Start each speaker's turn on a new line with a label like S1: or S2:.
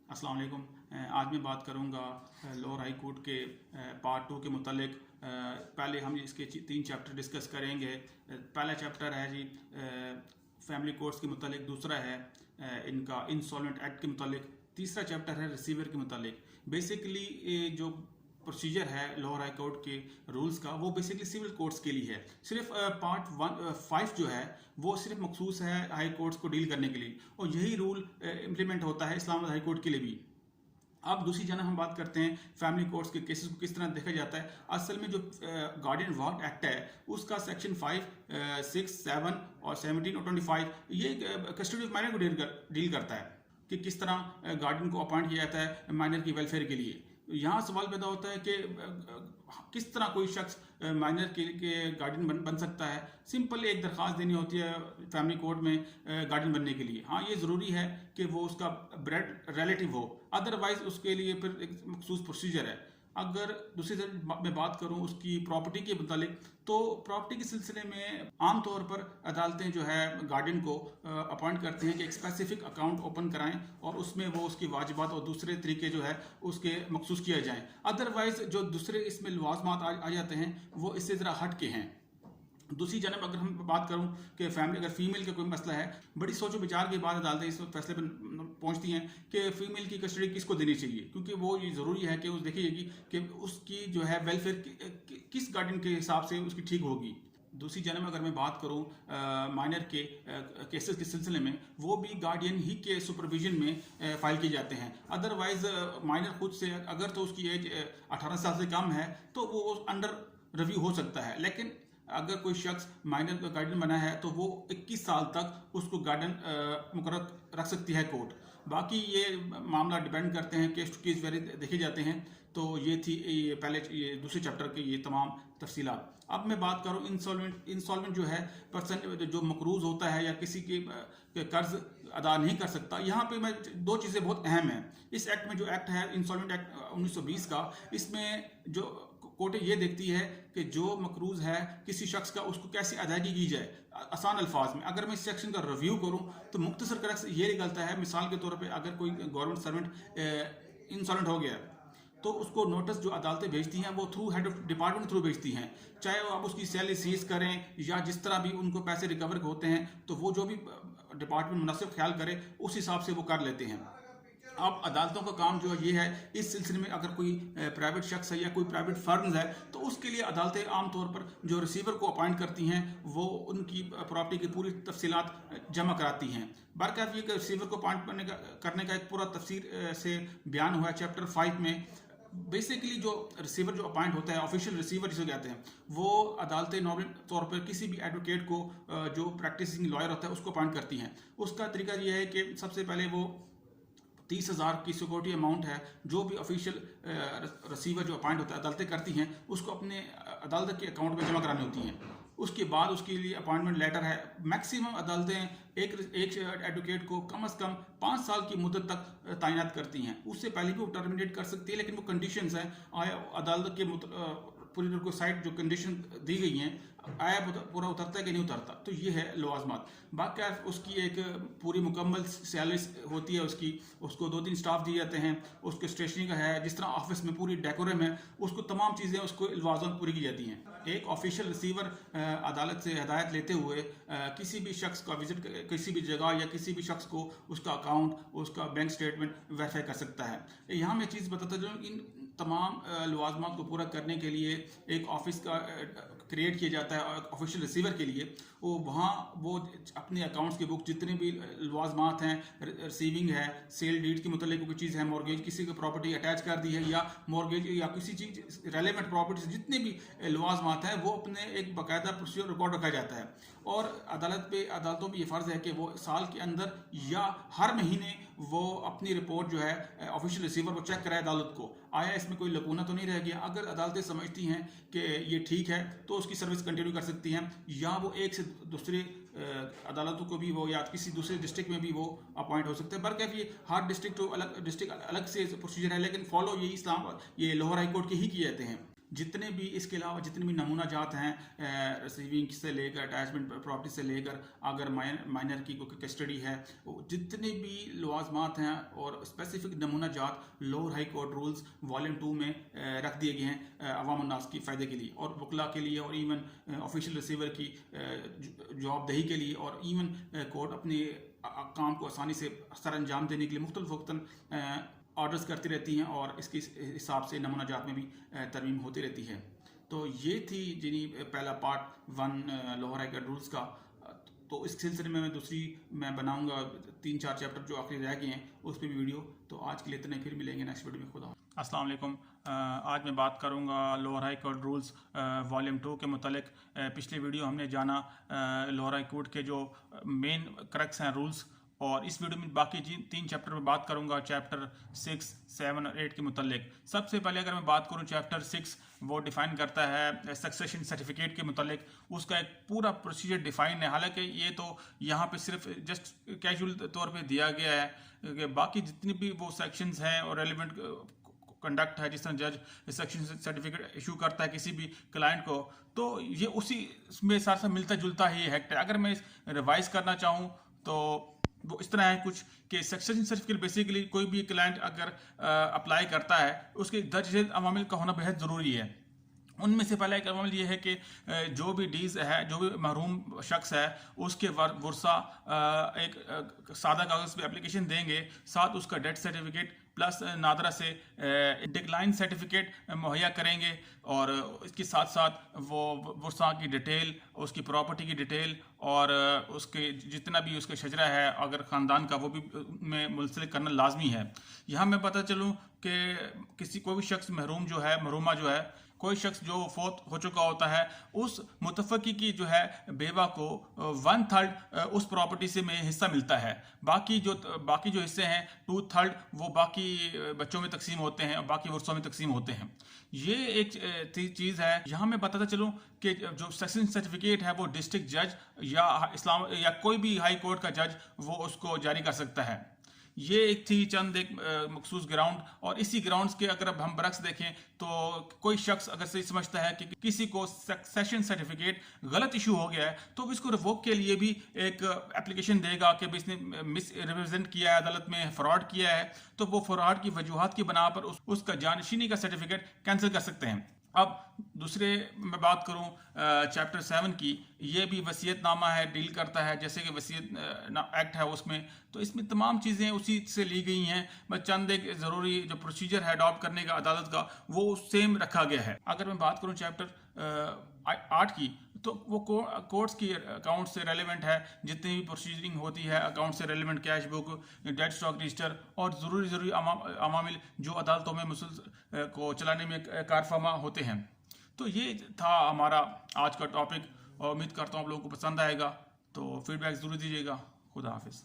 S1: अस्सलाम वालेकुम। आज मैं बात करूंगा लोअर हाई कोर्ट के पार्ट 2 के मुतालिक। पहले हम इसके 3 चैप्टर डिस्कस करेंगे। पहला चैप्टर है जी फैमिली कोर्ट्स के मुतालिक, दूसरा है इनका इंसॉल्वेंट एक्ट के मुतालिक, तीसरा चैप्टर है रिसीवर के मुतालिक। बेसिकली जो प्रोसीजर है लोअर हाई कोर्ट के रूल्स का, वो बेसिकली सिविल कोर्ट्स के लिए है। सिर्फ पार्ट 5 जो है वो सिर्फ मखसूस है हाई कोर्ट्स को डील करने के लिए, और यही रूल इम्प्लीमेंट होता है इस्लामाबाद हाई कोर्ट के लिए भी। अब दूसरी जानब हम बात करते हैं फैमिली कोर्ट्स के केसेस को किस तरह देखा जाता है। असल में जो गार्डियन वार्ड एक्ट है उसका सेक्शन 5, 6, 7 और 17 और 25 ये कस्टडी ऑफ माइनर को डील करता है कि किस तरह गार्डियन को अपॉइंट किया जाता है माइनर की वेलफेयर के लिए। यहाँ सवाल पैदा होता है कि किस तरह कोई शख्स माइनर के गार्डियन बन सकता है। सिंपल एक दरख्वास्त देनी होती है फैमिली कोर्ट में गार्डियन बनने के लिए। हाँ, ये ज़रूरी है कि वो उसका ब्लड रिलेटिव हो, अदरवाइज उसके लिए फिर एक मखसूस प्रोसीजर है। अगर दूसरी तरफ मैं बात करूं उसकी प्रॉपर्टी के मुतालिक, तो प्रॉपर्टी के सिलसिले में आमतौर पर अदालतें जो है गार्डियन को अपॉइंट करती हैं कि एक स्पेसिफिक अकाउंट ओपन कराएं और उसमें वो उसकी वाजिबात और दूसरे तरीके जो है उसके मखसूस किए जाएं। अदरवाइज जो दूसरे इसमें लवाजमात आ जाते हैं वो इससे ज़रा हट के हैं। दूसरी जानब अगर हम बात करूं कि फैमिली अगर फीमेल का कोई मसला है, बड़ी सोचो विचार के बाद अदालतें इस फैसले पर पहुंचती हैं कि फीमेल की कस्टडी किसको देनी चाहिए, क्योंकि वो ये ज़रूरी है कि उस देखी जाएगी कि उसकी जो है वेलफेयर किस गार्डियन के हिसाब से उसकी ठीक होगी। दूसरी जानब अगर मैं बात करूं माइनर के केसेस के सिलसिले में, वो भी गार्डियन ही के सुपरविजन में फाइल किए जाते हैं। अदरवाइज माइनर खुद से अगर तो उसकी एज 18 साल से कम है तो वो अंडर रिव्यू हो सकता है, लेकिन अगर कोई शख्स माइनर का गार्डियन बना है तो वो 21 साल तक उसको गार्डियन मुकर्रर रख सकती है कोर्ट। बाकी ये मामला डिपेंड करते हैं, केस टू केस वेरी देखे जाते हैं। तो ये थी ये पहले ये दूसरे चैप्टर के ये तमाम तफसीलात। अब मैं बात करूँ इंसॉल्वेंट जो है पर्सन जो मकरूज होता है या किसी के कर्ज अदा नहीं कर सकता। यहाँ पे मैं दो चीज़ें बहुत अहम हैं इस एक्ट में। जो एक्ट है इंसॉल्वेंट एक्ट 1920 का, इसमें जो कोर्ट ये देखती है कि जो मकरूज है किसी शख्स का, उसको कैसे अदायगी की जाए। आसान अल्फाज में अगर मैं इस सेक्शन का रिव्यू करूं तो मुख्तसर करक ये निकलता है, मिसाल के तौर पे अगर कोई गवर्नमेंट सर्वेंट इंसॉल्वेंट हो गया तो उसको नोटिस जो अदालतें भेजती हैं वो through head of department through भेजती हैं। चाहे वो आप उसकी सैलरी सीज करें या जिस तरह भी उनको पैसे रिकवर होते हैं, तो वो जो भी डिपार्टमेंट मुनासिब ख्याल करे उस हिसाब से वो कर लेते हैं। अब अदालतों का काम जो ये है, इस सिलसिले में अगर कोई प्राइवेट शख्स है या कोई प्राइवेट फर्म्स है तो उसके लिए अदालतें आमतौर पर जो रिसीवर को अपॉइंट करती हैं वो उनकी प्रॉपर्टी की पूरी तफसीलात जमा कराती हैं। बरकत ये रिसीवर को अपॉइंट करने का एक पूरा तफसीर से बयान हुआ है चैप्टर 5 में। बेसिकली जो रिसीवर जो अपॉइंट होता है, ऑफिशियल रिसीवर जिसे कहते हैं, वो अदालतें नॉर्मल तौर पर किसी भी एडवोकेट को जो प्रैक्टिसिंग लॉयर होता है उसको अपॉइंट करती हैं। उसका तरीका यह है कि सबसे पहले वो 30,000 की सिक्योरिटी अमाउंट है जो भी ऑफिशियल रिसीवर जो अपॉइंट होता है अदालतें करती हैं उसको अपने अदालत के अकाउंट में जमा करानी होती हैं। उसके बाद उसके लिए अपॉइंटमेंट लेटर है। मैक्सिमम अदालतें एक एडवोकेट को कम से कम 5 साल की मुद्दत तक तैनात करती हैं। उससे पहले भी वो टर्मिनेट कर सकती है, लेकिन वो कंडीशंस हैं अदालत के पूरी को साइड जो कंडीशन दी गई हैं, आया पूरा उतरता है कि नहीं उतरता, तो ये है लवाजमात। बाकी उसकी एक पूरी मुकम्मल सैलरी होती है उसको 2-3 स्टाफ दिए जाते हैं, उसके स्टेशनरी का है, जिस तरह ऑफिस में पूरी डेकोरम है उसको तमाम चीज़ें उसको लवाजमात पूरी की जाती हैं। एक ऑफिशियल रिसीवर अदालत से हिदायत लेते हुए किसी भी शख्स का विजिट किसी भी जगह या किसी भी शख्स को उसका अकाउंट, उसका बैंक स्टेटमेंट वेरीफाई कर सकता है। यहाँ मैं चीज़ बताता जाऊँ, इन तमाम लवाजमात को पूरा करने के लिए एक ऑफिस का क्रिएट किया जाता है ऑफिशियल रिसीवर के लिए। वहाँ वो अपने अकाउंट्स की बुक जितने भी लवाजमात हैं, रिसीविंग है, सेल डीड के मुतालिक कोई चीज़ है, मॉर्गेज किसी की प्रॉपर्टी अटैच कर दी है या मॉर्गेज या किसी चीज़ रेलेवेंट प्रॉपर्टी से जितने भी लवाजमात हैं वो अपने एक बाकायदा प्रोसीजर रिकॉर्ड रखा जाता है। और अदालतों पे ये फ़र्ज़ है कि वो साल के अंदर या हर महीने वो अपनी रिपोर्ट जो है ऑफिशियल रिसीवर को चेक कराए अदालत को, आया इसमें कोई लकूना तो नहीं रह गया। अगर अदालतें समझती हैं कि ये ठीक है तो उसकी सर्विस कंटिन्यू कर सकती हैं, या वो एक से दूसरी अदालतों को भी वो या किसी दूसरे डिस्ट्रिक्ट में भी वो अपॉइंट हो सकते हैं। बरकैफ ये हर डिस्ट्रिक्ट से प्रोसीजर है, लेकिन फॉलो ये लोअर हाई कोर्ट के ही किए जाते हैं। जितने भी इसके अलावा जितने भी नमूना जात हैं रिसीविंग से लेकर अटैचमेंट प्रॉपर्टी से लेकर अगर माइनर की कोई कस्टडी है, जितने भी लवाजमात हैं और स्पेसिफिक नमूना जात lower high court rules volume 2 में रख दिए गए हैं अवाम उन्नास की फ़ायदे के लिए और वकला के लिए और इवन ऑफिशियल रिसीवर की जवाबदेही के लिए और इवन कोर्ट अपने काम को आसानी से सर अंजाम देने के लिए मुख्तलिफ वक्तन ऑर्डर्स करती रहती हैं और इसके हिसाब से नमूना जात में भी तरमीम होती रहती है। तो ये थी जिनी पहला part 1 lower high court rules का। तो इस सिलसिले में मैं बनाऊंगा 3-4 चैप्टर जो आखिरी रह गए हैं उस पर भी वीडियो। तो आज के लिए इतने, फिर मिलेंगे नेक्स्ट वीडियो में। खुदा। अस्सलाम वालेकुम। आज मैं बात करूंगा lower high court rules volume 2 के मुतालिक। पिछले वीडियो हमने जाना लोअर हाई कोर्ट के जो मेन क्रक्स हैं रूल्स, और इस वीडियो में बाकी 3 चैप्टर में बात करूंगा चैप्टर 6, 7 और 8 के मुतालिक। सबसे पहले अगर मैं बात करूं चैप्टर 6, वो डिफ़ाइन करता है सक्सेशन सर्टिफिकेट के मुतालिक। उसका एक पूरा प्रोसीजर डिफ़ाइन है। हालांकि ये तो यहाँ पे सिर्फ जस्ट कैजुअल तौर पे दिया गया है कि बाकी जितनी भी वो सेक्शंस हैं और रेलिवेंट कंडक्ट है, जिस तरह जज सेक्शन सर्टिफिकेट इशू करता है किसी भी क्लाइंट को, तो ये उसी में साथ मिलता जुलता ही एक्ट है। अगर मैं रिवाइज करना चाहूँ तो वो इस तरह है कुछ कि सक्सेशन सर्टिफिकेट बेसिकली कोई भी क्लाइंट अगर अप्लाई करता है उसके दर्ज अवामिल का होना बेहद ज़रूरी है। उनमें से पहला एक अमल ये है कि जो भी डीज है, जो भी महरूम शख्स है, उसके वर्सा एक सादा कागज़ पे एप्लीकेशन देंगे, साथ उसका डेथ सर्टिफिकेट प्लस नादरा से डिक्लाइन सर्टिफिकेट मुहैया करेंगे और इसके साथ साथ वो वर्सा की डिटेल, उसकी प्रॉपर्टी की डिटेल और उसके जितना भी उसका शजरा है अगर ख़ानदान का, वो भी में मुंसलिक करना लाजमी है। यहाँ मैं पता चलूँ कि कोई भी शख्स महरूम जो है, महरूमा जो है, कोई शख्स जो फोत हो चुका होता है, उस मुतफ़क्की की जो है बेवा को 1/3 उस प्रॉपर्टी से में हिस्सा मिलता है। बाकी जो हिस्से हैं 2/3 वो बाकी बच्चों में तकसीम होते हैं और बाकी वर्सों में तकसीम होते हैं। ये एक चीज़ है। यहाँ मैं बताता चलूँ कि जो सक्सेशन सर्टिफिकेट है वो डिस्ट्रिक्ट जज या कोई भी हाई कोर्ट का जज वो उसको जारी कर सकता है। ये एक थी चंद एक मखसूस ग्राउंड, और इसी ग्राउंड्स के अगर अब हम बरक्स देखें तो कोई शख्स अगर सही समझता है कि किसी को सक्सेशन सर्टिफिकेट गलत इशू हो गया है तो इसको रिवोक के लिए भी एक एप्लीकेशन देगा कि इसने मिस रिप्रेजेंट किया है, अदालत में फ्रॉड किया है, तो वो फ्रॉड की वजूहात की बना पर उसका जानशीनी का सर्टिफिकेट कैंसिल कर सकते हैं। अब दूसरे मैं बात करूं चैप्टर 7 की, ये भी वसीयतनामा है, डील करता है जैसे कि वसीयत एक्ट है उसमें, तो इसमें तमाम चीज़ें उसी से ली गई हैं। बस चंद एक ज़रूरी जो प्रोसीजर है अडॉप्ट करने का अदालत का वो सेम रखा गया है। अगर मैं बात करूं चैप्टर 8 की, तो वो कोर्ट्स की अकाउंट से रेलिवेंट है, जितनी भी प्रोसीजरिंग होती है अकाउंट से relevant, cash book, dead stock register और ज़रूरी अमामिल जो अदालतों में मुसल को चलाने में कारफरमा होते हैं। तो ये था हमारा आज का टॉपिक और उम्मीद करता हूँ आप लोगों को पसंद आएगा। तो फीडबैक ज़रूर दीजिएगा। खुदा हाफिज़।